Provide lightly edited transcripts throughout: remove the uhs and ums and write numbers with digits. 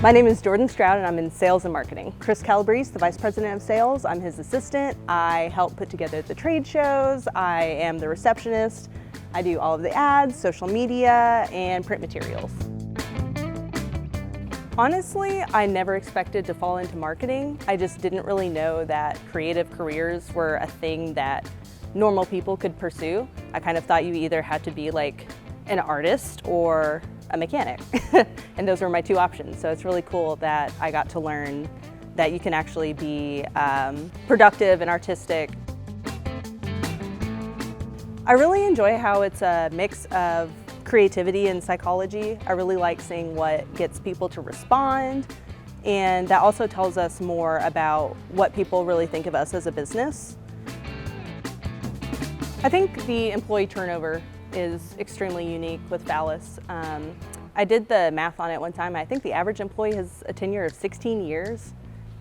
My name is Jordan Stroud and I'm in sales and marketing. Chris Calabrese, the Vice President of Sales, I'm his assistant. I help put together the trade shows, I am the receptionist, I do all of the ads, social media, and print materials. Honestly, I never expected to fall into marketing. I just didn't really know that creative careers were a thing that normal people could pursue. I kind of thought you either had to be like an artist or a mechanic, and those were my two options. So it's really cool that I got to learn that you can actually be productive and artistic. I really enjoy how it's a mix of creativity and psychology. I really like seeing what gets people to respond, and that also tells us more about what people really think of us as a business. I think the employee turnover is extremely unique with Fallas. I did the math on it one time. I think the average employee has a tenure of 16 years,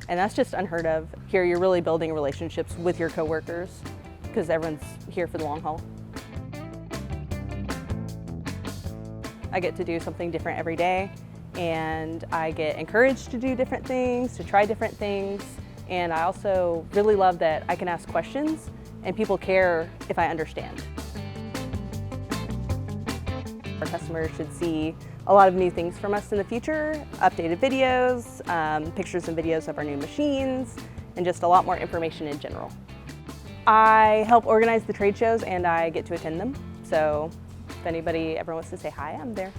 and that's just unheard of. Here you're really building relationships with your coworkers because everyone's here for the long haul. I get to do something different every day, and I get encouraged to do different things, to try different things, and I also really love that I can ask questions and people care if I understand. Our customers should see a lot of new things from us in the future, updated videos, pictures and videos of our new machines, and just a lot more information in general. I help organize the trade shows and I get to attend them, so if anybody ever wants to say hi, I'm there.